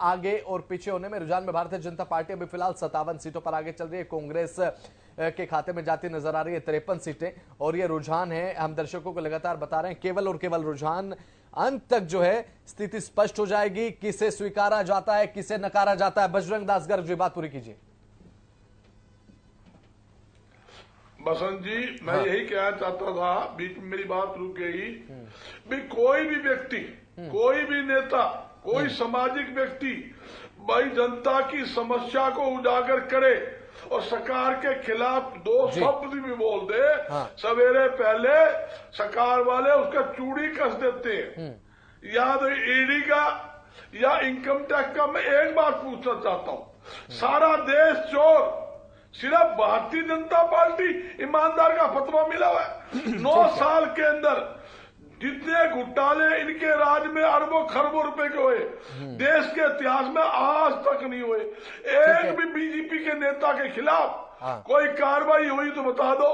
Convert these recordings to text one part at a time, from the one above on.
आगे और पीछे होने में। रुझान में भारतीय जनता पार्टी अभी फिलहाल 57 सीटों पर आगे चल रही है। कांग्रेस के खाते में जाती नजर आ रही है 53 सीटें। और ये रुझान है, हम दर्शकों को लगातार बता रहे हैं, केवल और केवल रुझान। अंत तक जो है स्थिति स्पष्ट हो जाएगी, किसे स्वीकारा जाता है, किसे नकारा जाता है। बजरंग दास गर्ग जी, बात पूरी कीजिए। बसंत जी, मैं यही कहना चाहता था, बीच में मेरी बात रुक गई भी कोई भी व्यक्ति, कोई भी नेता, कोई सामाजिक व्यक्ति भाई जनता की समस्या को उजागर करे और सरकार के खिलाफ दो शब्द भी बोल दे, सवेरे पहले सरकार वाले उसका चूड़ी कस देते हैं। या तो ईडी का या इनकम टैक्स का मैं एक बात पूछना चाहता हूं, सारा देश चोर, सिर्फ भारतीय जनता पार्टी ईमानदार का फतवा मिला हुआ है। 9 साल के अंदर जितने घोटाले इनके राज में अरबों खरबों रुपए के हुए, देश के इतिहास में आज तक नहीं हुए। एक भी बीजेपी के नेता के खिलाफ कोई कार्रवाई हुई तो बता दो।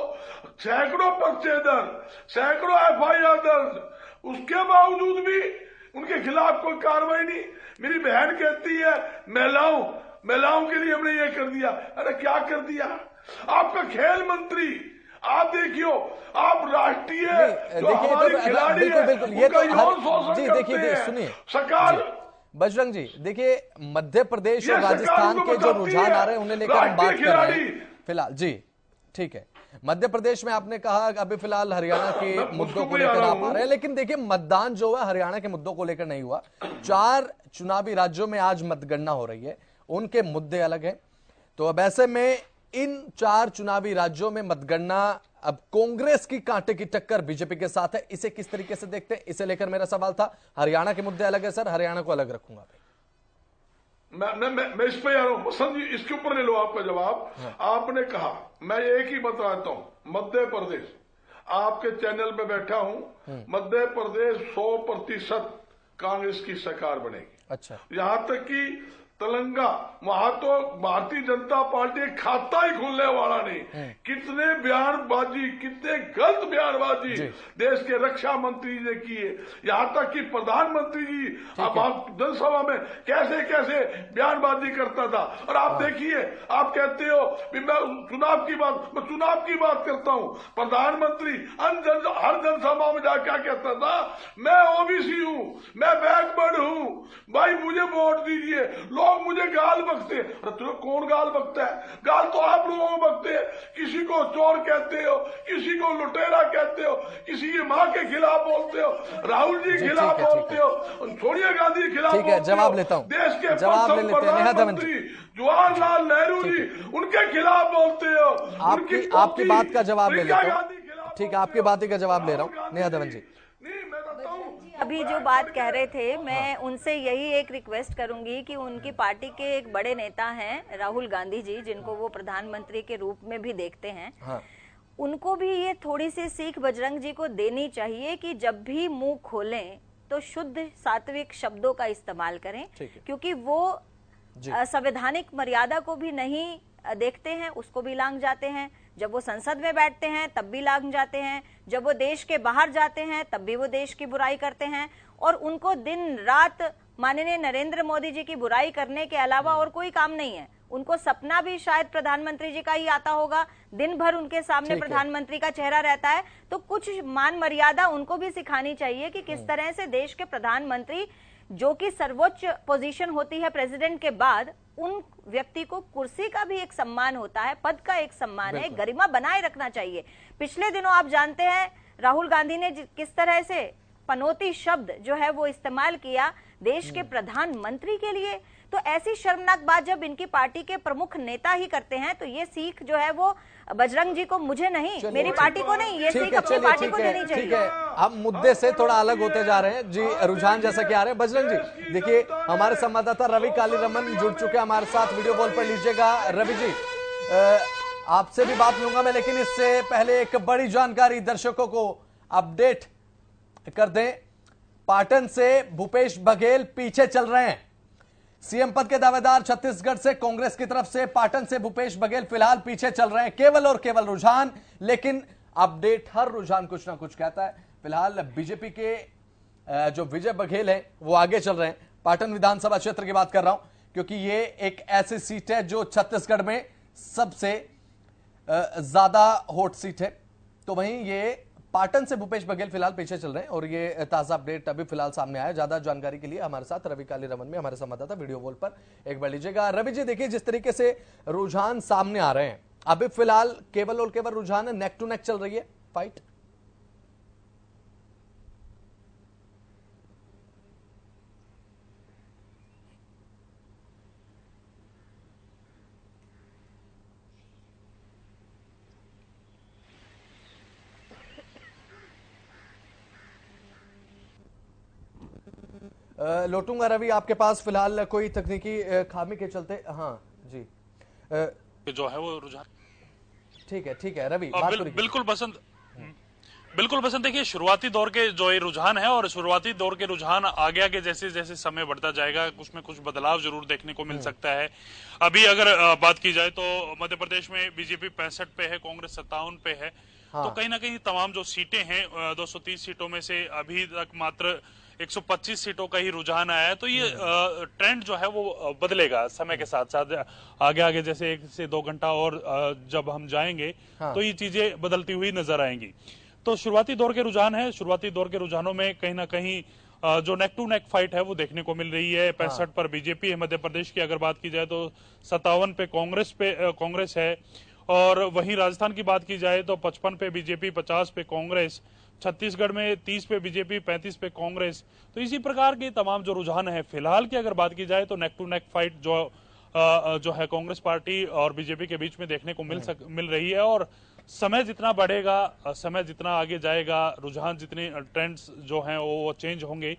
सैकड़ों पर्चे दर्ज, सैकड़ों एफआईआर दर्ज, उसके बावजूद भी उनके खिलाफ कोई कार्रवाई नहीं। मेरी बहन कहती है महिलाओं के लिए हमने ये कर दिया। अरे क्या कर दिया? आपका खेल मंत्री, आप देखियो, आप राष्ट्रीय जो हमारे खिलाड़ी है, बिल्कुल ये तो जी देखिए, सुनिए सरकार। बजरंग जी देखिए, मध्य प्रदेश और राजस्थान के जो रुझान आ रहे हैं उन्हें लेकर हम बात कर रहे हैं फिलहाल। जी ठीक है, मध्य प्रदेश में आपने कहा अभी फिलहाल हरियाणा के मुद्दों को लेकर आप आ रहे हैं, लेकिन देखिए मतदान जो है हरियाणा के मुद्दों को लेकर नहीं हुआ। 4 चुनावी राज्यों में आज मतगणना हो रही है, उनके मुद्दे अलग हैं। तो अब ऐसे में इन 4 चुनावी राज्यों में मतगणना, अब कांग्रेस की कांटे की टक्कर बीजेपी के साथ है, इसे किस तरीके से देखते हैं, इसे लेकर मेरा सवाल था। हरियाणा के मुद्दे अलग है सर, हरियाणा को अलग रखूंगा। मैं इस पे आ रहा हूं बसंत जी, इसके ऊपर ले लो आपका जवाब। आपने कहा, मैं एक ही बताता हूं, मध्य प्रदेश, आपके चैनल पे बैठा हूं, मध्य प्रदेश 100% कांग्रेस की सरकार बनेगी। अच्छा, यहां तक कि तेलंगा, वहां तो भारतीय जनता पार्टी खाता ही खुलने वाला नहीं। कितने बयानबाजी, कितने गलत बयानबाजी देश के रक्षा मंत्री ने की है। यहां तक कि प्रधानमंत्री जी जनसभा में कैसे कैसे बयानबाजी करता था। और आप देखिए, आप कहते हो कि मैं चुनाव की बात करता हूं। प्रधानमंत्री हर जनसभा में जाकर क्या कहता था, मैं ओबीसी हूं, मैं बैकवर्ड हूं, भाई मुझे वोट दीजिए। लोग मुझे गाल बकते हैं। तुम्हें कौन गाल बकता है? गाल तो आप लोगों को बकते हैं। किसी को चोर कहते हो, किसी को लुटेरा कहते हो, किसी की मां के खिलाफ बोलते हो, राहुल जी के खिलाफ बोलते हो, सोनिया गांधी के खिलाफ बोलते हो। जवाब लेता हूं, देश के प्रधानमंत्री जवाहरलाल नेहरू जी, उनके खिलाफ बोलते हो। आपकी बात का जवाब ले लेता हूं। ठीक है, आपकी बात का जवाब ले रहा हूं। नेहा धवन जी, अभी जो बात कह रहे थे, मैं उनसे यही एक रिक्वेस्ट करूंगी कि उनकी पार्टी के एक बड़े नेता हैं राहुल गांधी जी, जिनको वो प्रधानमंत्री के रूप में भी देखते हैं, उनको भी ये थोड़ी सी सीख बजरंग जी को देनी चाहिए कि जब भी मुंह खोलें तो शुद्ध सात्विक शब्दों का इस्तेमाल करें, क्योंकि वो संवैधानिक मर्यादा को भी नहीं देखते हैं, उसको भी लांघ जाते हैं। जब वो संसद में बैठते हैं तब भी लांघ जाते हैं, जब वो देश के बाहर जाते हैं तब भी वो देश की बुराई करते हैं। और उनको दिन रात माननीय नरेंद्र मोदी जी की बुराई करने के अलावा और कोई काम नहीं है। उनको सपना भी शायद प्रधानमंत्री जी का ही आता होगा, दिन भर उनके सामने प्रधानमंत्री का चेहरा रहता है। तो कुछ मान मर्यादा उनको भी सिखानी चाहिए कि किस तरह से देश के प्रधानमंत्री, जो कि सर्वोच्च पोजीशन होती है प्रेसिडेंट के बाद, उन व्यक्ति को कुर्सी का भी एक सम्मान होता है, पद का एक सम्मान है, गरिमा बनाए रखना चाहिए। पिछले दिनों आप जानते हैं राहुल गांधी ने किस तरह से पनौती शब्द जो है वो इस्तेमाल किया देश के प्रधानमंत्री के लिए। तो ऐसी शर्मनाक बात जब इनकी पार्टी के प्रमुख नेता ही करते हैं, तो ये सीख जो है वो बजरंग जी को, मुझे नहीं, मेरी पार्टी को नहीं, ये सीख अपनी पार्टी को देनी चाहिए। ठीक है, हम मुद्दे से थोड़ा अलग होते जा रहे हैं जी, रुझान जैसा कि आ रहे हैं। बजरंग जी देखिए, हमारे संवाददाता रवि कालीरमन जुड़ चुके हैं हमारे साथ, वीडियो कॉल पर लीजिएगा। रवि जी, आपसे भी बात लूंगा मैं, लेकिन इससे पहले एक बड़ी जानकारी दर्शकों को अपडेट कर दें। पाटन से भूपेश बघेल पीछे चल रहे हैं। सीएम पद के दावेदार छत्तीसगढ़ से कांग्रेस की तरफ से पाटन से भूपेश बघेल फिलहाल पीछे चल रहे हैं, केवल और केवल रुझान। लेकिन अपडेट, हर रुझान कुछ ना कुछ कहता है। फिलहाल बीजेपी के जो विजय बघेल हैं वो आगे चल रहे हैं, पाटन विधानसभा क्षेत्र की बात कर रहा हूं, क्योंकि ये एक ऐसी सीट है जो छत्तीसगढ़ में सबसे ज्यादा हॉट सीट है। तो वहीं ये पाटन से भूपेश बघेल फिलहाल पीछे चल रहे हैं और ये ताजा अपडेट अभी फिलहाल सामने आया। ज्यादा जानकारी के लिए हमारे साथ रवि कालीरमन में हमारे संवाददाता वीडियो वॉल पर एक बार लीजिएगा। रवि जी, देखिए जिस तरीके से रुझान सामने आ रहे हैं, अभी फिलहाल केवल और केवल रुझान है, नेक टू नेक चल रही है फाइट। लौटूंगा रवि आपके पास, फिलहाल कोई तकनीकी खामी के चलते। हाँ जी, जो है वो रुझान ठीक है रवि, बिल्कुल बसंत, बिल्कुल बसंत। देखिए, शुरुआती दौर के जो ये रुझान है और शुरुआती दौर के रुझान आगे आगे जैसे जैसे समय बढ़ता जाएगा कुछ में कुछ बदलाव जरूर देखने को मिल सकता है। अभी अगर बात की जाए तो मध्य प्रदेश में बीजेपी 65 पे है, कांग्रेस 57 पे है। हाँ। तो कहीं ना कहीं तमाम जो सीटें हैं 230 सीटों में से अभी तक मात्र 125 सीटों का ही रुझान आया है। तो ये ट्रेंड जो है वो बदलेगा समय के साथ साथ, आगे आगे जैसे 1 से 2 घंटा और जब हम जाएंगे हाँ। तो ये चीजें बदलती हुई नजर आएंगी। तो शुरुआती दौर के रुझान है, शुरुआती दौर के रुझानों में कहीं ना कहीं जो नेक टू नेक फाइट है वो देखने को मिल रही है। 65 पर बीजेपी है मध्य प्रदेश की, अगर बात की जाए तो 57 पे कांग्रेस है। और वहीं राजस्थान की बात की जाए तो 55 पे बीजेपी, 50 पे कांग्रेस, छत्तीसगढ़ में 30 पे बीजेपी, 35 पे कांग्रेस। तो इसी प्रकार के तमाम जो रुझान है फिलहाल की अगर बात की जाए तो नेक टू नेक फाइट जो है कांग्रेस पार्टी और बीजेपी के बीच में देखने को मिल रही है। और समय जितना बढ़ेगा, समय जितना आगे जाएगा, रुझान जितने ट्रेंड्स जो हैं वो चेंज होंगे।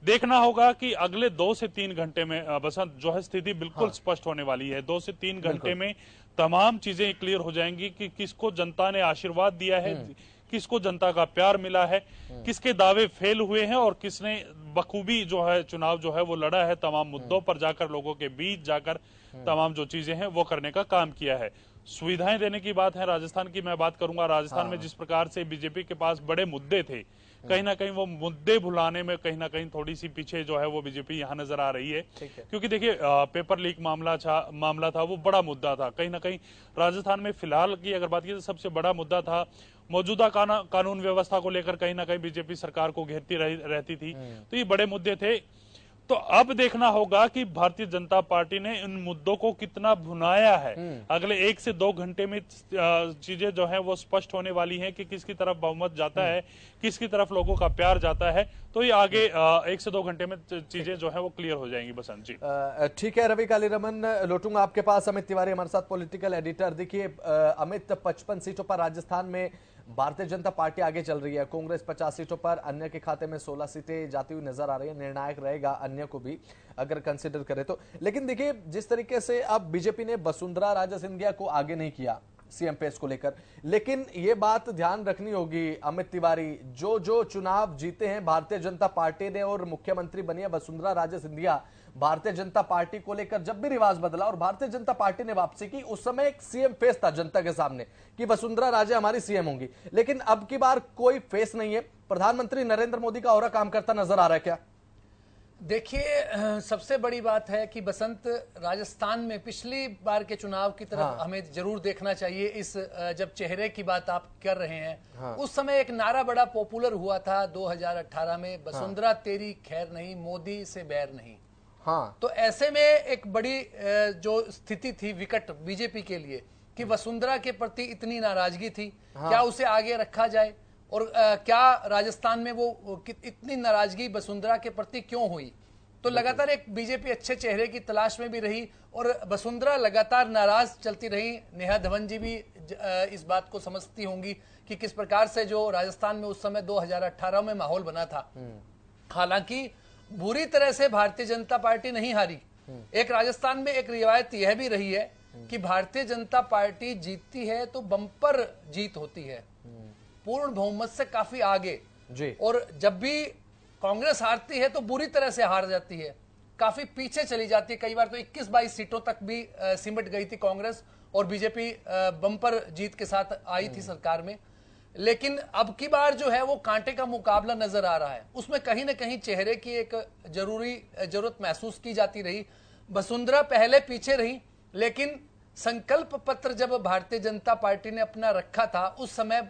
देखना होगा कि अगले 2 से 3 घंटे में बसंत जो है स्थिति बिल्कुल हाँ। स्पष्ट होने वाली है। 2 से 3 घंटे में तमाम चीजें क्लियर हो जाएंगी कि किसको जनता ने आशीर्वाद दिया है, किसको जनता का प्यार मिला है, किसके दावे फेल हुए हैं और किसने बखूबी जो है चुनाव जो है वो लड़ा है, तमाम मुद्दों पर जाकर, लोगों के बीच जाकर तमाम जो चीजें हैं वो करने का काम किया है। सुविधाएं देने की बात है, राजस्थान की मैं बात करूंगा। राजस्थान में जिस प्रकार से बीजेपी के पास बड़े मुद्दे थे, कहीं ना कहीं वो मुद्दे भुलाने में कहीं ना कहीं थोड़ी सी पीछे जो है वो बीजेपी यहाँ नजर आ रही है। क्योंकि देखिए पेपर लीक मामला था, वो बड़ा मुद्दा था। कहीं ना कहीं राजस्थान में फिलहाल की अगर बात की तो सबसे बड़ा मुद्दा था मौजूदा कानून व्यवस्था को लेकर, कहीं ना कहीं बीजेपी सरकार को घेरती रहती थी। तो ये बड़े मुद्दे थे। तो अब देखना होगा कि भारतीय जनता पार्टी ने इन मुद्दों को कितना भुनाया है। अगले 1 से 2 घंटे में चीजें जो है वो स्पष्ट होने वाली हैं कि किसकी तरफ बहुमत जाता है, किसकी तरफ लोगों का प्यार जाता है। तो ये आगे 1 से 2 घंटे में चीजें जो है वो क्लियर हो जाएंगी। बसंत जी ठीक है। रवि कालीरमन, लौटूंगा आपके पास। अमित तिवारी हमारे साथ पॉलिटिकल एडिटर। देखिए अमित, 55 सीटों पर राजस्थान में भारतीय जनता पार्टी आगे चल रही है। कांग्रेस 50 सीटों पर, अन्य के खाते में 16 सीटें जाती हुई नजर आ रही है। निर्णायक रहेगा अन्य को भी अगर कंसिडर करें तो। लेकिन देखिए जिस तरीके से अब बीजेपी ने वसुंधरा राजे सिंधिया को आगे नहीं किया सीएम पेस को लेकर, लेकिन ये बात ध्यान रखनी होगी अमित तिवारी, जो चुनाव जीते हैं भारतीय जनता पार्टी ने और मुख्यमंत्री बनी है वसुंधरा राजे सिंधिया, भारतीय जनता पार्टी को लेकर जब भी रिवाज बदला और भारतीय जनता पार्टी ने वापसी की, उस समय एक सीएम फेस था जनता के सामने कि वसुंधरा राजे हमारी सीएम होंगी। लेकिन अब की बार कोई फेस नहीं है। प्रधानमंत्री नरेंद्र मोदी का औरा काम करता नजर आ रहा है क्या? देखिए, सबसे बड़ी बात है कि बसंत, राजस्थान में पिछली बार के चुनाव की तरफ हाँ। हमें जरूर देखना चाहिए। इस जब चेहरे की बात आप कर रहे हैं हाँ। उस समय एक नारा बड़ा पॉपुलर हुआ था 2018 में, वसुंधरा हाँ। तेरी खैर नहीं, मोदी से बैर नहीं। हाँ। तो ऐसे में एक बड़ी जो स्थिति थी विकट बीजेपी के लिए कि वसुंधरा के प्रति इतनी नाराजगी थी हाँ। क्या उसे आगे रखा जाए और क्या राजस्थान में वो इतनी नाराजगी वसुंधरा के प्रति क्यों हुई। तो लगातार एक बीजेपी अच्छे चेहरे की तलाश में भी रही और वसुंधरा लगातार नाराज चलती रही। नेहा धवन जी भी इस बात को समझती होंगी कि किस प्रकार से जो राजस्थान में उस समय 2018 में माहौल बना था। हालांकि बुरी तरह से भारतीय जनता पार्टी नहीं हारी। एक राजस्थान में एक रिवायत यह भी रही है कि भारतीय जनता पार्टी जीतती है तो बम्पर जीत होती है, पूर्ण बहुमत से काफी आगे जी। और जब भी कांग्रेस हारती है तो बुरी तरह से हार जाती है, काफी पीछे चली जाती है। कई बार तो 21-22 सीटों तक भी सिमट गई थी कांग्रेस और बीजेपी बम्पर जीत के साथ आई थी सरकार में। लेकिन अब की बार जो है वो कांटे का मुकाबला नजर आ रहा है। उसमें कहीं ना कहीं चेहरे की एक जरूरत महसूस की जाती रही। वसुंधरा पहले पीछे रही, लेकिन संकल्प पत्र जब भारतीय जनता पार्टी ने अपना रखा था उस समय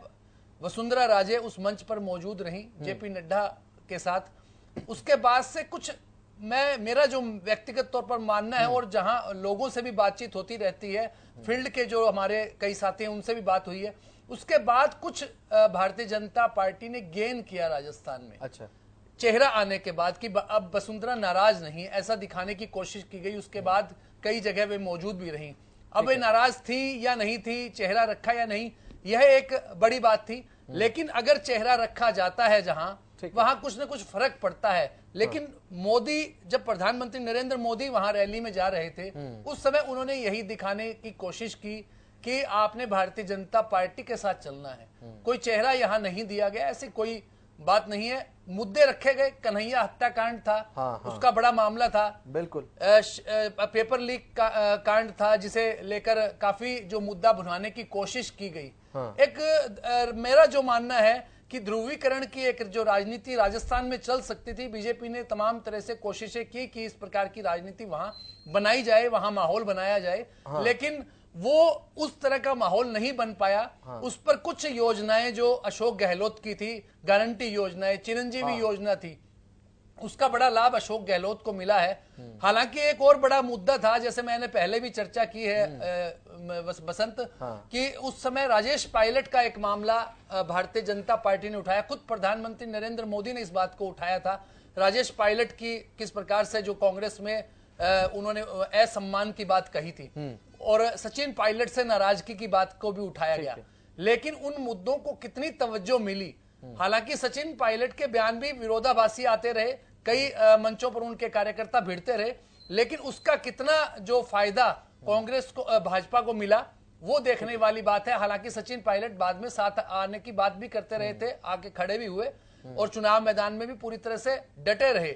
वसुंधरा राजे उस मंच पर मौजूद रही जेपी नड्डा के साथ। उसके बाद से कुछ मेरा जो व्यक्तिगत तौर पर मानना है, और जहां लोगों से भी बातचीत होती रहती है, फील्ड के जो हमारे कई साथी हैं उनसे भी बात हुई है, उसके बाद कुछ भारतीय जनता पार्टी ने गेन किया राजस्थान में। अच्छा, चेहरा आने के बाद कि अब वसुंधरा नाराज नहीं, ऐसा दिखाने की कोशिश की गई। उसके बाद कई जगह वे मौजूद भी रही। अब वे नाराज थी या नहीं थी, चेहरा रखा या नहीं, यह एक बड़ी बात थी। लेकिन अगर चेहरा रखा जाता है जहां, वहां कुछ ना कुछ फर्क पड़ता है। लेकिन मोदी, जब प्रधानमंत्री नरेंद्र मोदी वहां रैली में जा रहे थे, उस समय उन्होंने यही दिखाने की कोशिश की कि आपने भारतीय जनता पार्टी के साथ चलना है। कोई चेहरा यहां नहीं दिया गया, ऐसी कोई बात नहीं है। मुद्दे रखे गए, कन्हैया हत्याकांड था, उसका बड़ा मामला था, बिल्कुल पेपर लीक कांड था, जिसे लेकर काफी जो मुद्दा भुनाने की कोशिश की गई। एक मेरा जो मानना है कि ध्रुवीकरण की एक जो राजनीति राजस्थान में चल सकती थी, बीजेपी ने तमाम तरह से कोशिशें की कि इस प्रकार की राजनीति वहां बनाई जाए, वहां माहौल बनाया जाए, लेकिन वो उस तरह का माहौल नहीं बन पाया। उस पर कुछ योजनाएं जो अशोक गहलोत की थी, गारंटी योजनाएं, चिरंजीवी योजना थी, उसका बड़ा लाभ अशोक गहलोत को मिला है। हालांकि एक और बड़ा मुद्दा था, जैसे मैंने पहले भी चर्चा की है बसंत, कि उस समय राजेश पायलट का एक मामला भारतीय जनता पार्टी ने उठाया। खुद प्रधानमंत्री नरेंद्र मोदी ने इस बात को उठाया था, राजेश पायलट की किस प्रकार से जो कांग्रेस में उन्होंने असम्मान की बात कही थी, और सचिन पायलट से नाराजगी की बात को भी उठाया गया। लेकिन उन मुद्दों को कितनी तवज्जो मिली? हालांकि सचिन पायलट के बयान भी विरोधाभासी आते रहे, कई मंचों पर उनके कार्यकर्ता भिड़ते रहे, लेकिन उसका कितना जो फायदा कांग्रेस को, भाजपा को मिला, वो देखने वाली बात है। हालांकि सचिन पायलट बाद में साथ आने की बात भी करते रहे थे, आके खड़े भी हुए और चुनाव मैदान में भी पूरी तरह से डटे रहे।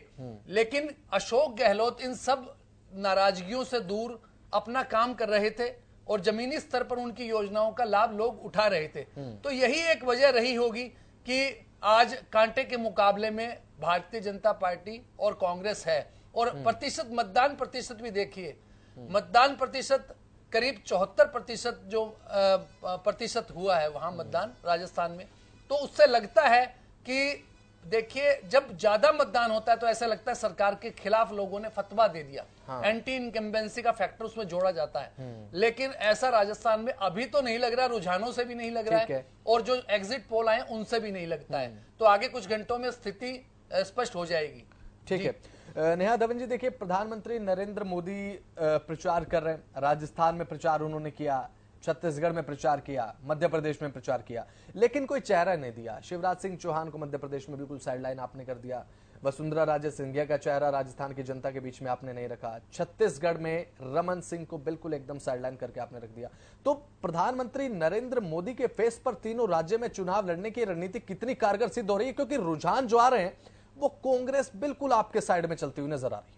लेकिन अशोक गहलोत इन सब नाराजगियों से दूर अपना काम कर रहे थे और जमीनी स्तर पर उनकी योजनाओं का लाभ लोग उठा रहे थे। तो यही एक वजह रही होगी कि आज कांटे के मुकाबले में भारतीय जनता पार्टी और कांग्रेस है। और प्रतिशत, मतदान प्रतिशत भी देखिए, मतदान प्रतिशत करीब 74% जो प्रतिशत हुआ है वहां मतदान राजस्थान में। तो उससे लगता है कि देखिए, जब ज्यादा मतदान होता है तो ऐसा लगता है सरकार के खिलाफ लोगों ने फतवा दे दिया, एंटी इनकम्बेंसी का फैक्टर उसमें जोड़ा जाता है। लेकिन ऐसा राजस्थान में अभी तो नहीं लग रहा, रुझानों से भी नहीं लग रहा है, और जो एग्जिट पोल आए उनसे भी नहीं लगता है। तो आगे कुछ घंटों में स्थिति स्पष्ट हो जाएगी। ठीक है। नेहा धवन जी, देखिए प्रधानमंत्री नरेंद्र मोदी प्रचार कर रहे हैं, राजस्थान में प्रचार उन्होंने किया, छत्तीसगढ़ में प्रचार किया, मध्य प्रदेश में प्रचार किया, लेकिन कोई चेहरा नहीं दिया। शिवराज सिंह चौहान को मध्य प्रदेश में बिल्कुल साइडलाइन आपने कर दिया। वसुंधरा राजे सिंधिया का चेहरा राजस्थान की जनता के बीच में आपने नहीं रखा। छत्तीसगढ़ में रमन सिंह को बिल्कुल एकदम साइडलाइन करके आपने रख दिया। तो प्रधानमंत्री नरेंद्र मोदी के फेस पर तीनों राज्य में चुनाव लड़ने की रणनीति कितनी कारगर सिद्ध हो रही है? क्योंकि रुझान जो आ रहे हैं वो कांग्रेस बिल्कुल आपके साइड में चलती हुई नजर आ रही है।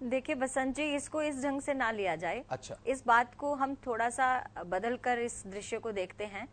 देखिए बसंत जी, इसको इस ढंग से ना लिया जाए। अच्छा, इस बात को हम थोड़ा सा बदल कर इस दृश्य को देखते हैं।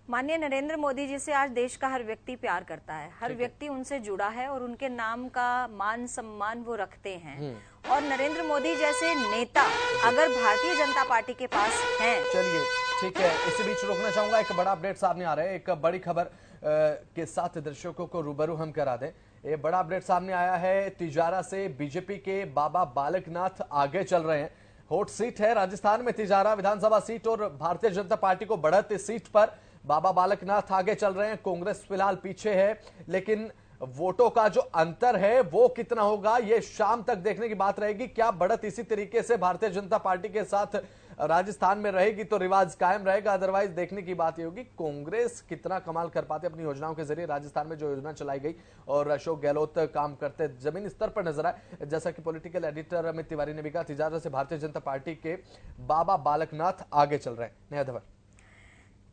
माननीय नरेंद्र मोदी जी से आज देश का हर व्यक्ति प्यार करता है, हर व्यक्ति उनसे जुड़ा है और उनके नाम का मान सम्मान वो रखते हैं। और नरेंद्र मोदी जैसे नेता अगर भारतीय जनता पार्टी के पास हैं, चलिए ठीक है, इसी बीच रोकना चाहूंगा, एक बड़ा अपडेट सामने आ रहा है, एक बड़ी खबर के साथ दर्शकों को रूबरू हम करा दें। ये बड़ा अपडेट सामने आया है, तिजारा से बीजेपी के बाबा बालकनाथ आगे चल रहे हैं। हॉट सीट है राजस्थान में तिजारा विधानसभा सीट, और भारतीय जनता पार्टी को बढ़त इस सीट पर बाबा बालकनाथ आगे चल रहे हैं। कांग्रेस फिलहाल पीछे है, लेकिन वोटों का जो अंतर है वो कितना होगा ये शाम तक देखने की बात रहेगी। क्या बढ़त इसी तरीके से भारतीय जनता पार्टी के साथ राजस्थान में रहेगी तो रिवाज कायम रहेगा, अदरवाइज देखने की बात ये होगी कांग्रेस कितना कमाल कर पाते अपनी योजनाओं के जरिए। राजस्थान में जो योजना चलाई गई और अशोक गहलोत काम करते जमीनी स्तर पर नजर आए। जैसा कि पॉलिटिकल एडिटर अमित तिवारी ने भी कहा, तिजारा से भारतीय जनता पार्टी के बाबा बालकनाथ आगे चल रहे हैं। नेहा धवन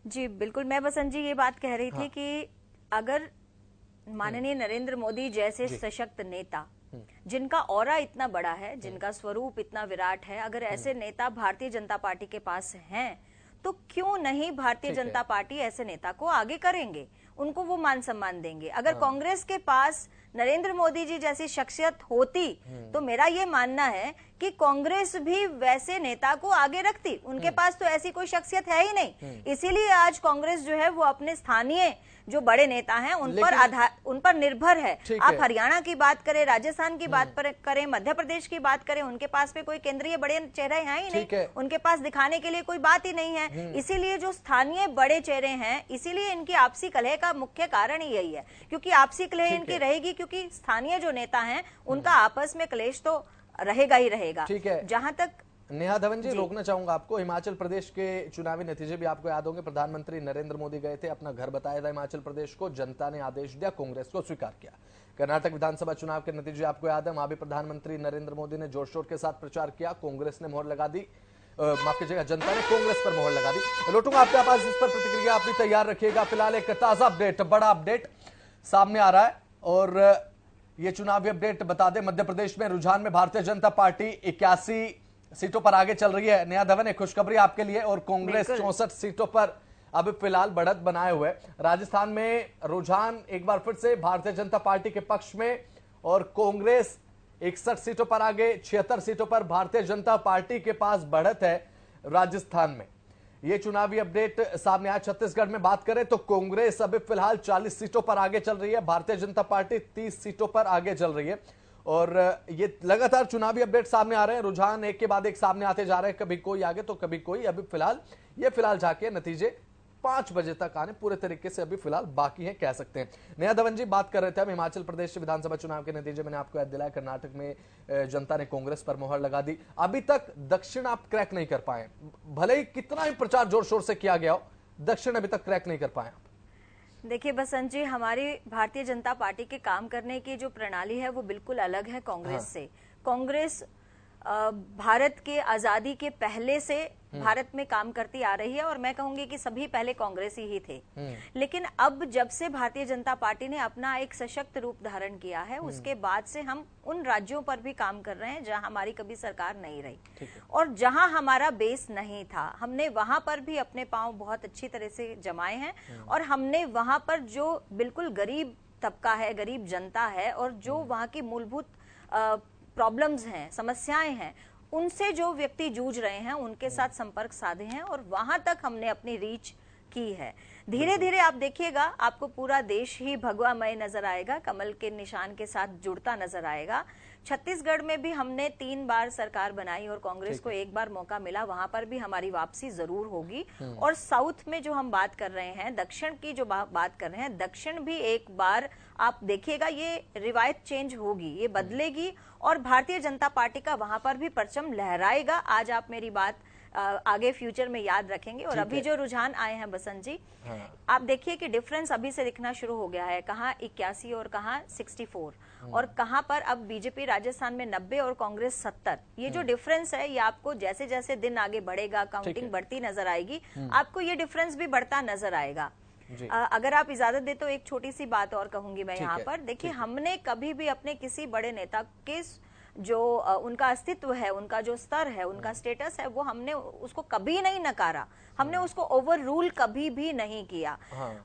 जी बिल्कुल, मैं बसंत जी ये बात कह रही थी कि अगर माननीय नरेंद्र मोदी जैसे सशक्त नेता, जिनका ऑरा इतना बड़ा है, जिनका स्वरूप इतना विराट है, अगर ऐसे नेता भारतीय जनता पार्टी के पास हैं तो क्यों नहीं भारतीय जनता पार्टी ऐसे नेता को आगे करेंगे, उनको वो मान सम्मान देंगे। अगर कांग्रेस के पास नरेंद्र मोदी जी जैसी शख्सियत होती तो मेरा ये मानना है कि कांग्रेस भी वैसे नेता को आगे रखती। उनके पास तो ऐसी कोई शख्सियत है ही नहीं, इसीलिए आज कांग्रेस जो है वो अपने स्थानीय जो बड़े नेता हैं उन पर निर्भर है। आप हरियाणा की बात करें, राजस्थान की बात करें, मध्य प्रदेश की बात करें, उनके पास में कोई केंद्रीय बड़े चेहरे हैं ही नहीं, उनके पास दिखाने के लिए कोई बात ही नहीं है। इसीलिए जो स्थानीय बड़े चेहरे हैं, इसीलिए इनकी आपसी कलह का मुख्य कारण ही यही है, क्योंकि आपसी कलह इनकी रहेगी, क्योंकि स्थानीय जो नेता हैं उनका आपस में क्लेश तो रहेगा ही रहेगा। जहां तक नेहा धवन जी, रोकना चाहूंगा आपको। हिमाचल प्रदेश के चुनावी नतीजे भी आपको याद होंगे। प्रधानमंत्री नरेंद्र मोदी गए थे, अपना घर बताया था हिमाचल प्रदेश को, जनता ने आदेश दिया, कांग्रेस को स्वीकार किया। कर्नाटक विधानसभा चुनाव के नतीजे आपको याद है, वहां भी प्रधानमंत्री नरेंद्र मोदी ने जोर शोर के साथ प्रचार किया, कांग्रेस ने मोहर लगा दी, माफ कीजिएगा, जनता ने कांग्रेस पर मोहर लगा दी। लौटूंगा आपके पास, इस पर प्रतिक्रिया अपनी तैयार रखिएगा। फिलहाल एक ताजा अपडेट, बड़ा अपडेट सामने आ रहा है और ये चुनावी अपडेट बता दें, मध्य प्रदेश में रुझान में भारतीय जनता पार्टी 81 सीटों पर आगे चल रही है। नेहा धवन, एक खुशखबरी आपके लिए, और कांग्रेस 64 सीटों पर अब फिलहाल बढ़त बनाए हुए। राजस्थान में रुझान एक बार फिर से भारतीय जनता पार्टी के पक्ष में, और कांग्रेस 61 सीटों पर आगे, 76 सीटों पर भारतीय जनता पार्टी के पास बढ़त है राजस्थान में। ये चुनावी अपडेट सामने आया। छत्तीसगढ़ में बात करें तो कांग्रेस अभी फिलहाल 40 सीटों पर आगे चल रही है, भारतीय जनता पार्टी 30 सीटों पर आगे चल रही है। और ये लगातार चुनावी अपडेट सामने आ रहे हैं, रुझान एक के बाद एक सामने आते जा रहे हैं, कभी कोई आगे तो कभी कोई। अभी फिलहाल जाके नतीजे 5 बजे तक आने पूरे तरीके से अभी फिलहाल बाकी हैं, कह सकते हैं। नेहा धवन जी, बात कर रहे थे हम हिमाचल प्रदेश विधानसभा चुनाव के नतीजे। मैंने आपको याद दिलाया, कर्नाटक में जनता ने कांग्रेस पर मोहर लगा दी। अभी तक दक्षिण आप क्रैक नहीं कर पाए, भले ही कितना ही प्रचार जोर शोर से किया गया हो, दक्षिण अभी तक क्रैक नहीं कर पाए। देखिए बसंत जी, हमारी भारतीय जनता पार्टी के काम करने की जो प्रणाली है वो बिल्कुल अलग है कांग्रेस से। कांग्रेस भारत के आजादी के पहले से भारत में काम करती आ रही है, और मैं कहूंगी कि सभी पहले कांग्रेसी ही थे। लेकिन अब जब से भारतीय जनता पार्टी ने अपना एक सशक्त रूप धारण किया है, उसके बाद से हम उन राज्यों पर भी काम कर रहे हैं जहां हमारी कभी सरकार नहीं रही, और जहां हमारा बेस नहीं था, हमने वहां पर भी अपने पांव बहुत अच्छी तरह से जमाए हैं। और हमने वहां पर जो बिल्कुल गरीब तबका है, गरीब जनता है, और जो वहां की मूलभूत प्रॉब्लम्स हैं, समस्याएं हैं, उनसे जो व्यक्ति जूझ रहे हैं उनके साथ संपर्क साधे हैं, और वहां तक हमने अपनी रीच की है। धीरे धीरे आप देखिएगा, आपको पूरा देश ही भगवामय नजर आएगा, कमल के निशान के साथ जुड़ता नजर आएगा। छत्तीसगढ़ में भी हमने 3 बार सरकार बनाई और कांग्रेस को 1 बार मौका मिला, वहां पर भी हमारी वापसी जरूर होगी। और साउथ में जो हम बात कर रहे हैं, दक्षिण की जो बात कर रहे हैं, दक्षिण भी एक बार आप देखिएगा ये रिवायत चेंज होगी, ये बदलेगी, और भारतीय जनता पार्टी का वहां पर भी परचम लहराएगा। आज आप मेरी बात आगे फ्यूचर में याद रखेंगे। और अभी जो रुझान आए हैं बसंत जी, आप देखिए कि डिफरेंस अभी से दिखना शुरू हो गया है, कहाँ 81 और कहाँ 64, और कहाँ पर अब बीजेपी राजस्थान में 90 और कांग्रेस 70। ये जो डिफरेंस है, ये आपको जैसे जैसे दिन आगे बढ़ेगा, काउंटिंग बढ़ती नजर आएगी, आपको ये डिफरेंस भी बढ़ता नजर आएगा। अगर आप इजाजत दे तो एक छोटी सी बात और कहूंगी मैं यहाँ पर। देखिए, हमने कभी भी अपने किसी बड़े नेता के जो उनका अस्तित्व है, उनका जो स्तर है, उनका स्टेटस है, वो हमने उसको कभी नहीं नकारा, हमने उसको ओवर रूल कभी भी नहीं किया।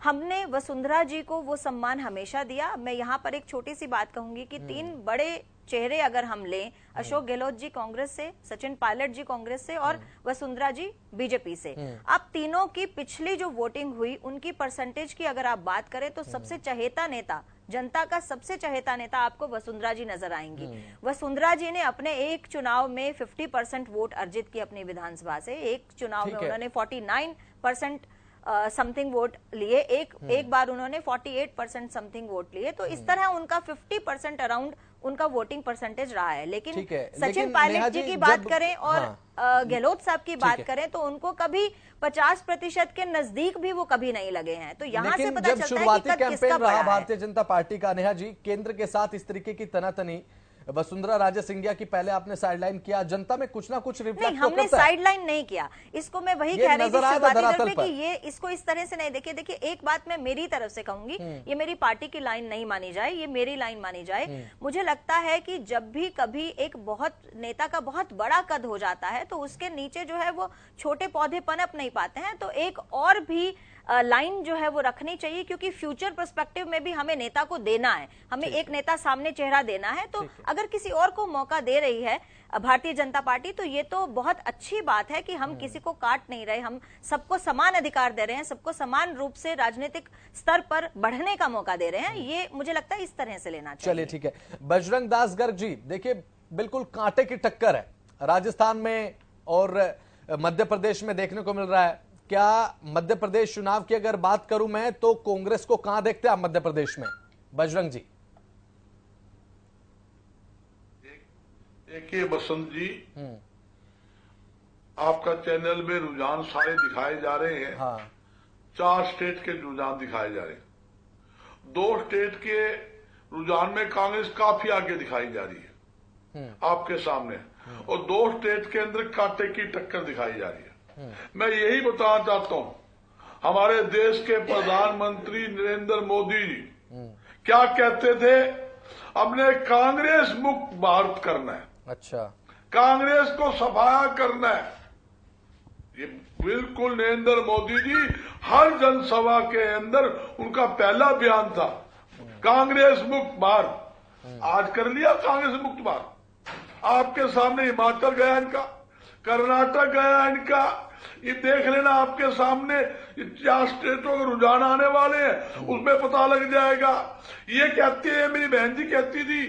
हमने वसुंधरा जी को वो सम्मान हमेशा दिया। मैं यहाँ पर एक छोटी सी बात कहूंगी कि 3 बड़े चेहरे अगर हम लें, अशोक गहलोत जी कांग्रेस से, सचिन पायलट जी कांग्रेस से, और वसुंधरा जी बीजेपी से, अब तीनों की पिछली जो वोटिंग हुई उनकी परसेंटेज की अगर आप बात करें तो सबसे चहेता नेता, जनता का सबसे चहेता नेता आपको वसुंधरा जी नजर आएंगी। वसुंधरा जी ने अपने एक चुनाव में 50% वोट अर्जित किए अपनी विधानसभा से। एक चुनाव में उन्होंने 49% समथिंग वोट लिए, एक बार उन्होंने 48% समथिंग वोट लिए। तो इस तरह उनका 50% अराउंड उनका वोटिंग परसेंटेज रहा है। लेकिन सचिन पायलट जी की बात करें और गहलोत साहब की बात करें तो उनको कभी 50% के नजदीक भी वो कभी नहीं लगे हैं। तो यहाँ से पता चलता है कि कैंपेन रहा भारतीय जनता पार्टी का, नेहा जी, केंद्र के साथ इस तरीके की तनातनी वसुंधरा राजे सिंधिया की पहले आपने साइडलाइन किया, जनता में कुछ ना कुछ रिफ्लेक्ट नहीं, हमने साइडलाइन नहीं किया। इसको मैं वही कह रही थी शुरुआती दौर पे कि ये इसको इस तरह से नहीं देखिए एक बात मैं मेरी तरफ से कहूंगी, ये मेरी पार्टी की लाइन नहीं मानी जाए, ये मेरी लाइन मानी जाए। मुझे लगता है कि जब भी कभी एक बहुत नेता का बहुत बड़ा कद हो जाता है तो उसके नीचे जो है वो छोटे पौधे पनप नहीं पाते हैं, तो एक और भी लाइन जो है वो रखनी चाहिए, क्योंकि फ्यूचर पर्सपेक्टिव में भी हमें नेता को देना है, हमें एक नेता सामने चेहरा देना है। तो अगर किसी और को मौका दे रही है भारतीय जनता पार्टी तो ये तो बहुत अच्छी बात है कि हम किसी को काट नहीं रहे, हम सबको समान अधिकार दे रहे हैं, सबको समान रूप से राजनीतिक स्तर पर बढ़ने का मौका दे रहे हैं। ये मुझे लगता है इस तरह से लेना चाहिए। चलिए ठीक है, बजरंग दास गर्ग जी, देखिए बिल्कुल कांटे की टक्कर है राजस्थान में और मध्य प्रदेश में देखने को मिल रहा है। क्या मध्य प्रदेश चुनाव की अगर बात करूं मैं तो कांग्रेस को कहां देखते हैं आप मध्य प्रदेश में, बजरंग जी? देखिए बसंत जी, आपका चैनल में रुझान सारे दिखाए जा रहे हैं। हाँ। 4 स्टेट के रुझान दिखाए जा रहे हैं। 2 स्टेट के रुझान में कांग्रेस काफी आगे दिखाई जा रही है आपके सामने, और 2 स्टेट के अंदर कांटे की टक्कर दिखाई जा रही है। मैं यही बताना चाहता हूं, हमारे देश के प्रधानमंत्री नरेंद्र मोदी जी क्या कहते थे, हमने कांग्रेस मुक्त भारत करना है। अच्छा, कांग्रेस को सफाया करना है। ये बिल्कुल नरेंद्र मोदी जी हर जनसभा के अंदर उनका पहला बयान था, कांग्रेस मुक्त भारत। आज कर लिया कांग्रेस मुक्त भारत। आपके सामने हिमाचल गया इनका, कर्नाटक गया इनका, ये देख लेना आपके सामने 4 स्टेटों के रुझान आने वाले हैं, उसमें पता लग जाएगा। ये कहती है, मेरी बहन जी कहती थी,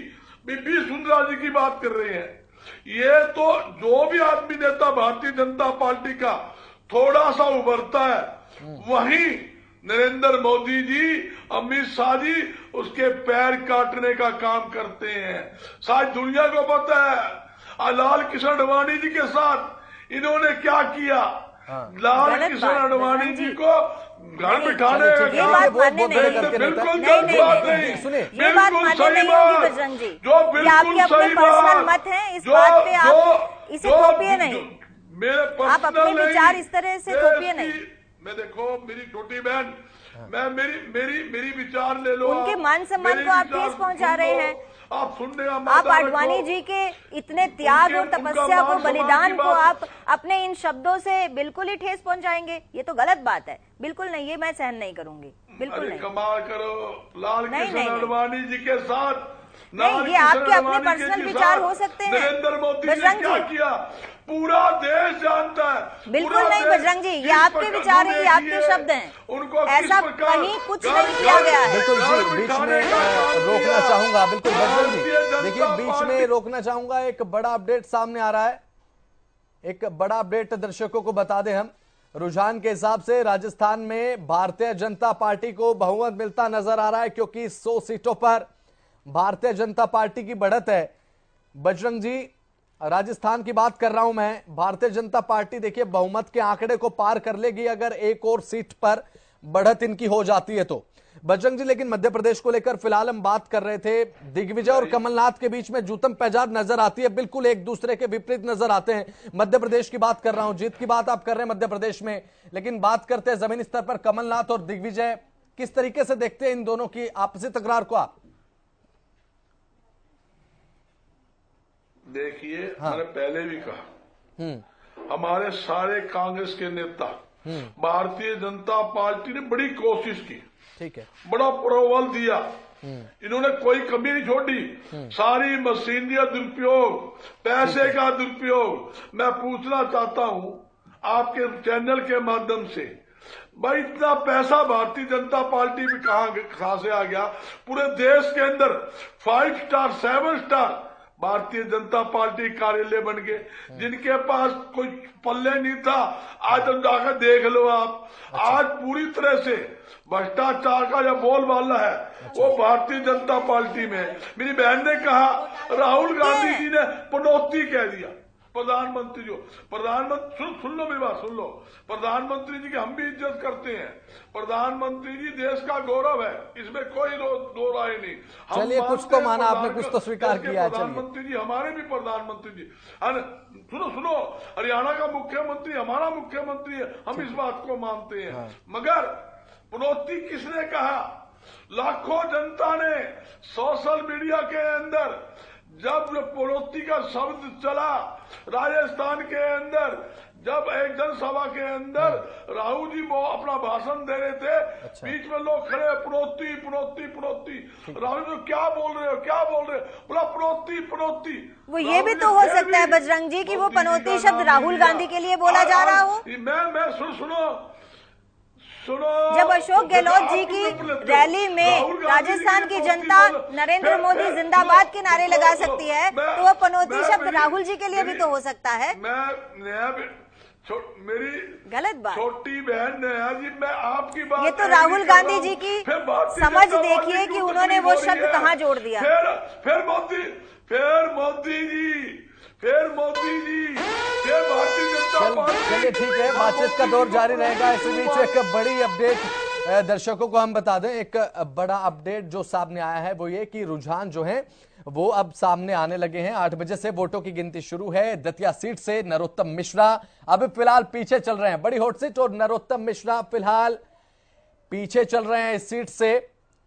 बीबी सुंदरा जी की बात कर रहे हैं। ये तो जो भी आदमी नेता भारतीय जनता पार्टी का थोड़ा सा उभरता है, वहीं नरेंद्र मोदी जी, अमित शाह जी उसके पैर काटने का काम करते हैं। सारी दुनिया को पता है लाल कृष्ण आडवाणी जी के साथ इन्होंने क्या किया। लाल कृष्ण आडवाणी जी को घर बिठाने बिल्कुल गलत बात नहीं, बिल्कुल सही बात, जो बिल्कुल सही बात है। इस बात पे आप इसे थोपिए नहीं, मेरे आप अपने विचार इस तरह से थोपिए नहीं। मैं देखो, मेरी छोटी बहन, मैं मेरी विचार ले लो। उनके मान सम्मान को आप ठेस पहुंचा रहे हैं। आप सुनने का आप आडवाणी जी के इतने त्याग और तपस्या को, बलिदान को आप अपने इन शब्दों से बिल्कुल ही ठेस पहुंचाएंगे, ये तो गलत बात है। बिल्कुल नहीं, ये मैं सहन नहीं करूंगी, बिल्कुल नहीं। कमाल करो, लाल कृष्ण आडवाणी जी के साथ नहीं, ये आपके अपने पर्सनल विचार हो सकते हैं। नरेंद्र मोदी ने क्या किया पूरा देश जानता है। बिल्कुल नहीं बजरंग जी, ये आपके विचार हैं, ये आपके शब्द हैं, उनको ऐसा कहीं कुछ नहीं किया गया है। बिल्कुल जी, बीच में रोकना चाहूंगा, बिल्कुल बजरंग जी देखिए बीच में रोकना चाहूंगा। एक बड़ा अपडेट सामने आ रहा है, एक बड़ा अपडेट दर्शकों को बता दें हम। रुझान के हिसाब से राजस्थान में भारतीय जनता पार्टी को बहुमत मिलता नजर आ रहा है, क्योंकि 100 सीटों पर भारतीय जनता पार्टी की बढ़त है। बजरंग जी, राजस्थान की बात कर रहा हूं मैं। भारतीय जनता पार्टी देखिए बहुमत के आंकड़े को पार कर लेगी अगर एक और सीट पर बढ़त इनकी हो जाती है तो। बजरंग जी, लेकिन मध्य प्रदेश को लेकर फिलहाल हम बात कर रहे थे। दिग्विजय और कमलनाथ के बीच में जूतम पैजाद नजर आती है, बिल्कुल एक दूसरे के विपरीत नजर आते हैं। मध्य प्रदेश की बात कर रहा हूं, जीत की बात आप कर रहे हैं मध्य प्रदेश में, लेकिन बात करते हैं जमीनी स्तर पर कमलनाथ और दिग्विजय, किस तरीके से देखते हैं इन दोनों की आपसी तकरार को आप? देखिए, मैंने पहले भी कहा, हमारे सारे कांग्रेस के नेता, भारतीय जनता पार्टी ने बड़ी कोशिश की, ठीक है, बड़ा प्रोबल दिया, इन्होंने कोई कमी नहीं छोड़ी। सारी मशीनरी का दुरुपयोग, पैसे का दुरुपयोग। मैं पूछना चाहता हूं आपके चैनल के माध्यम से, भाई इतना पैसा भारतीय जनता पार्टी में कहां से आ गया? पूरे देश के अंदर 5 star 7 star Bharatiya Janata party कार्यालय बन गए, जिनके पास कोई पल्ले नहीं था। आज हम जाकर देख लो आप, आज पूरी तरह से भ्रष्टाचार का जो बोलबाला है वो भारतीय जनता पार्टी में। मेरी बहन ने कहा, राहुल गांधी जी ने पनौती कह दिया, प्रधानमंत्री जो प्रधानमंत्री सुन लो मेरी बात सुन लो, प्रधानमंत्री जी की हम भी इज्जत करते हैं। प्रधानमंत्री जी देश का गौरव है, इसमें कोई दो राय नहीं। चलिए कुछ तो माना आपने, कुछ तो स्वीकार किया है। प्रधानमंत्री जी हमारे भी प्रधानमंत्री जी, सुनो हरियाणा का मुख्यमंत्री हमारा मुख्यमंत्री है, हम इस बात को मानते हैं। मगर पनौती किसने कहा? लाखों जनता ने सोशल मीडिया के अंदर जब पनौती का शब्द चला, राजस्थान के अंदर जब एक जनसभा के अंदर राहुल जी वो अपना भाषण दे रहे थे, बीच में लोग खड़े पनौती पनौती पनौती, राहुल जी क्या बोल रहे हो, क्या बोल रहे हो? बोला पनौती पनौती। वो ये भी तो हो सकता है बजरंग जी कि वो पनौती शब्द राहुल गांधी के लिए बोला जा रहा हो। मैं सुनो, जब अशोक गहलोत जी की रैली में राजस्थान की जनता नरेंद्र मोदी जिंदाबाद के नारे लगा सकती है, तो वो पनौती शब्द राहुल जी के लिए भी तो हो सकता है। मेरी गलत बात, छोटी बहन नया जी, मैं आपकी बात, ये तो राहुल गांधी जी की समझ देखिए कि उन्होंने वो शब्द कहाँ जोड़ दिया। फिर मोदी जी, फिर भारतीय जनता पार्टी। चलिए ठीक है, बातचीत का दौर जारी रहेगा। इसी बीच एक बड़ी अपडेट दर्शकों को हम बता दें, एक बड़ा अपडेट जो सामने आया है वो ये कि रुझान जो है वो अब सामने आने लगे हैं। 8 बजे से वोटों की गिनती शुरू है। दतिया सीट से नरोत्तम मिश्रा अब फिलहाल पीछे चल रहे हैं, बड़ी हॉट सीट, और नरोत्तम मिश्रा फिलहाल पीछे चल रहे हैं इस सीट से,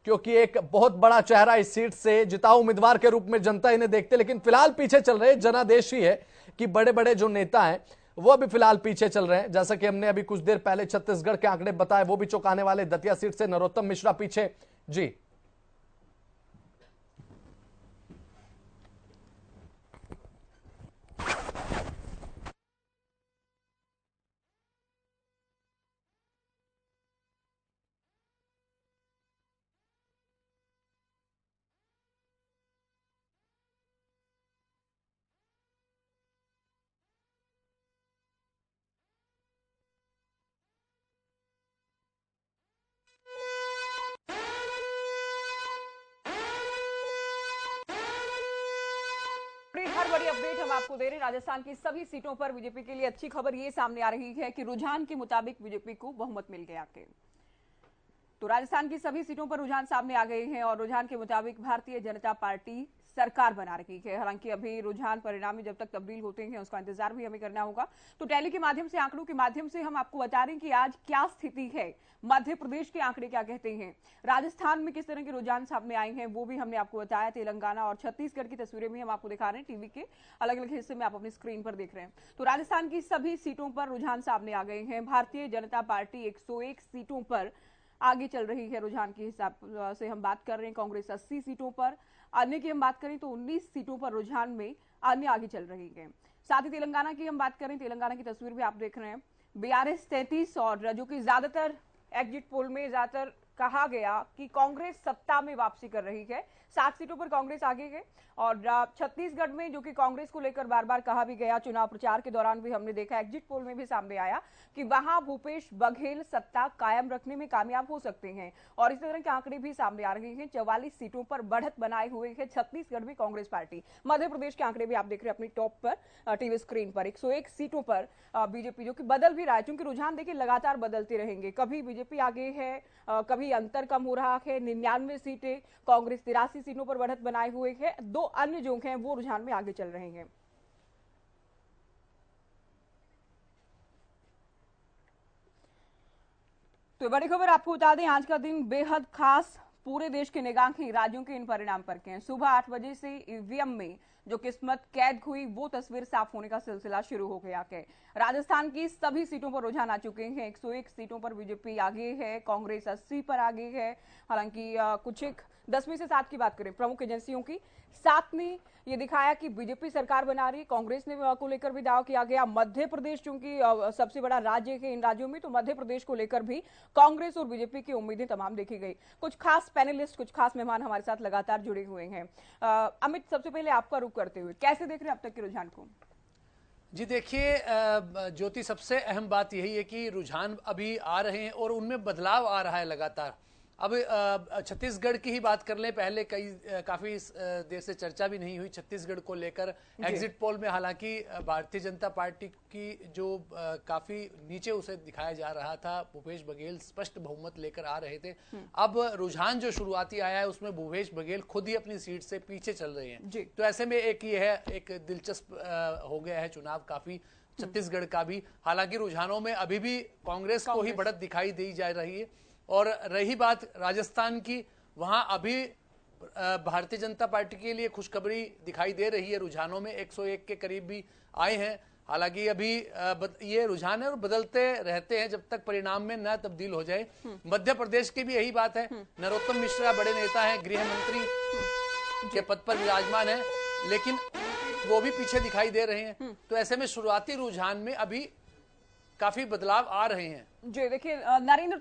क्योंकि एक बहुत बड़ा चेहरा इस सीट से जिताऊ उम्मीदवार के रूप में जनता इन्हें देखते, लेकिन फिलहाल पीछे चल रहे हैं। जनादेश ही है कि बड़े बड़े जो नेता हैं वो अभी फिलहाल पीछे चल रहे हैं। जैसा कि हमने अभी कुछ देर पहले छत्तीसगढ़ के आंकड़े बताए, वो भी चौंकाने वाले। दतिया सीट से नरोत्तम मिश्रा पीछे। जी हर बड़ी अपडेट हम आपको दे रहे हैं। राजस्थान की सभी सीटों पर बीजेपी के लिए अच्छी खबर ये सामने आ रही है कि रुझान के मुताबिक बीजेपी को बहुमत मिल गया के। तो राजस्थान की सभी सीटों पर रुझान सामने आ गए हैं और रुझान के मुताबिक भारतीय जनता पार्टी सरकार बना रही है। हालांकि अभी रुझान परिणाम में जब तक तब्दील होते हैं उसका इंतजार भी हमें करना होगा। तो टैली के माध्यम से, आंकड़ों के माध्यम से हम आपको बता रहे हैं कि आज क्या स्थिति है, मध्य प्रदेश के आंकड़े क्या कहते हैं, राजस्थान में किस तरह के रुझान सामने आए हैं वो भी हमने आपको बताया। तेलंगाना और छत्तीसगढ़ की तस्वीरें भी हम आपको दिखा रहे हैं, टीवी के अलग अलग हिस्से में आप अपनी स्क्रीन पर देख रहे हैं। तो राजस्थान की सभी सीटों पर रुझान सामने आ गए हैं। भारतीय जनता पार्टी 101 सीटों पर आगे चल रही है। रुझान के हिसाब से हम बात कर रहे हैं, कांग्रेस 80 सीटों पर, अन्य की हम बात करें तो 19 सीटों पर रुझान में अन्य आगे चल रही है। साथ ही तेलंगाना की हम बात करें, तेलंगाना की तस्वीर भी आप देख रहे हैं, बीआरएस 33 और जो कि ज्यादातर एग्जिट पोल में ज्यादातर कहा गया कि कांग्रेस सत्ता में वापसी कर रही है। 7 सीटों पर कांग्रेस आगे है और छत्तीसगढ़ में जो कि कांग्रेस को लेकर बार बार कहा भी गया, चुनाव प्रचार के दौरान भी हमने देखा, एग्जिट पोल में भी सामने आया कि वहां भूपेश बघेल सत्ता कायम रखने में कामयाब हो सकते हैं। और इस तरह के आंकड़े भी सामने आ रहे हैं। 44 सीटों पर बढ़त बनाए हुए है छत्तीसगढ़ में कांग्रेस पार्टी। मध्य प्रदेश के आंकड़े भी आप देख रहे हैं अपनी टॉप पर टीवी स्क्रीन पर। 101 सीटों पर बीजेपी जो कि बदल भी रहा है, क्योंकि रुझान देखिए लगातार बदलते रहेंगे। कभी बीजेपी आगे है, कभी अंतर कम हो रहा है। 99 सीटें, कांग्रेस 83 सीटों पर बढ़त बनाए हुए है। 2 अन्य जो हैं वो रुझान में आगे चल रहे हैं। तो बड़ी खबर आपको बता दें, आज का दिन बेहद खास, पूरे देश की निगाहें राज्यों के इन परिणाम पर हैं। सुबह 8 बजे से ईवीएम में जो किस्मत कैद हुई वो तस्वीर साफ होने का सिलसिला शुरू हो गया है। राजस्थान की सभी सीटों पर रुझान आ चुके हैं। 101 सीटों पर बीजेपी आगे है, कांग्रेस 80 पर आगे है। हालांकि कुछ एक 10 में से 7 की बात करें प्रमुख एजेंसियों की, 7 ने ये दिखाया कि बीजेपी सरकार बना रही। कांग्रेस ने को लेकर भी दावा किया गया। मध्य प्रदेश चूंकि सबसे बड़ा राज्य है इन राज्यों में, तो मध्य प्रदेश को लेकर भी कांग्रेस और बीजेपी की उम्मीदें तमाम देखी गई। कुछ खास पैनलिस्ट, कुछ खास मेहमान हमारे साथ लगातार जुड़े हुए हैं। अमित, सबसे पहले आपका रुख करते हुए कैसे देख रहे हैं अब तक के रुझान को? जी देखिए ज्योति, सबसे अहम बात यही है कि रुझान अभी आ रहे हैं और उनमें बदलाव आ रहा है लगातार। अब छत्तीसगढ़ की ही बात कर लें, पहले काफी देर से चर्चा भी नहीं हुई छत्तीसगढ़ को लेकर। एग्जिट पोल में हालांकि भारतीय जनता पार्टी की जो काफी नीचे उसे दिखाया जा रहा था, भूपेश बघेल स्पष्ट बहुमत लेकर आ रहे थे। अब रुझान जो शुरुआती आया है उसमें भूपेश बघेल खुद ही अपनी सीट से पीछे चल रहे हैं। तो ऐसे में एक ये है, एक दिलचस्प हो गया है चुनाव काफी छत्तीसगढ़ का भी। हालांकि रुझानों में अभी भी कांग्रेस को ही बढ़त दिखाई दी जा रही है। और रही बात राजस्थान की, वहां अभी भारतीय जनता पार्टी के लिए खुशखबरी दिखाई दे रही है। रुझानों में 101 के करीब भी आए हैं। हालांकि अभी ये रुझान है और बदलते रहते हैं जब तक परिणाम में न तब्दील हो जाए। मध्य प्रदेश की भी यही बात है। नरोत्तम मिश्रा बड़े नेता हैं, गृह मंत्री के पद पर विराजमान है, लेकिन वो भी पीछे दिखाई दे रहे हैं। तो ऐसे में शुरुआती रुझान में अभी काफी बदलाव आ रहे हैं। जी देखिए नरेंद्र,